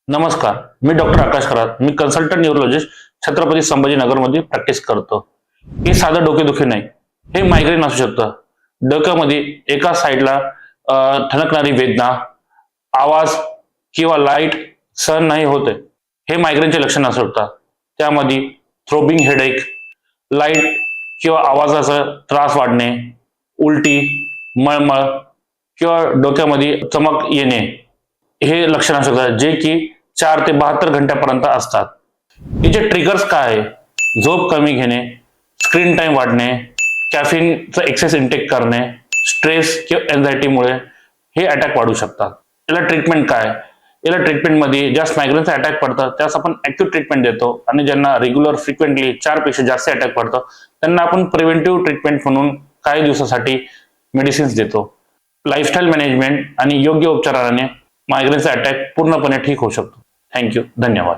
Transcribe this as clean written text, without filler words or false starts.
नमस्कार, मी डॉक्टर आकाश खरात. मी consultant neurologist Chhatrapati संभाजीनगरमध्ये practice करतो. हे साधं डोकेदुखी नाही, हे मायग्रेन असू शकतं. डोक्यामध्ये एका साईडला ठणकणारी वेदना, आवाज किंवा लाईट सहन नाही होते, हे मायग्रेनचे लक्षण असू शकतात. त्यामध्ये थ्रोबिंग हेडेक, लाईट किंवा आवाजाचा त्रास वाढणे, उलटी, मळमळ किंवा डोक्यामध्ये चमक येणे, हे लक्षण असू शकतात, जे की 4 ते 72 घंट्यापर्यंत असतात. याचे ट्रिगर्स काय आहे? झोप कमी घेणे, स्क्रीन टाइम वाढणे, कॅफीनचा एक्सेस इंटेक करणे, स्ट्रेस किंवा एन्झायटीमुळे हे अटॅक वाढू शकतात. याला ट्रीटमेंट काय? याला ट्रीटमेंटमध्ये जास्त मायग्रेनचा अटॅक पडतात त्यास आपण ॲक्यूट ट्रीटमेंट देतो, आणि ज्यांना रेग्युलर फ्रिक्वेंटली 4 पेक्षा जास्त अटॅक पडतो त्यांना आपण प्रिव्हेंटिव्ह ट्रीटमेंट म्हणून काही दिवसासाठी मेडिसिन्स देतो. लाईफस्टाईल मॅनेजमेंट आणि योग्य उपचाराने मायग्रेनचा अटॅक पूर्णपणे ठीक होऊ शकतो. थँक्यू. धन्यवाद.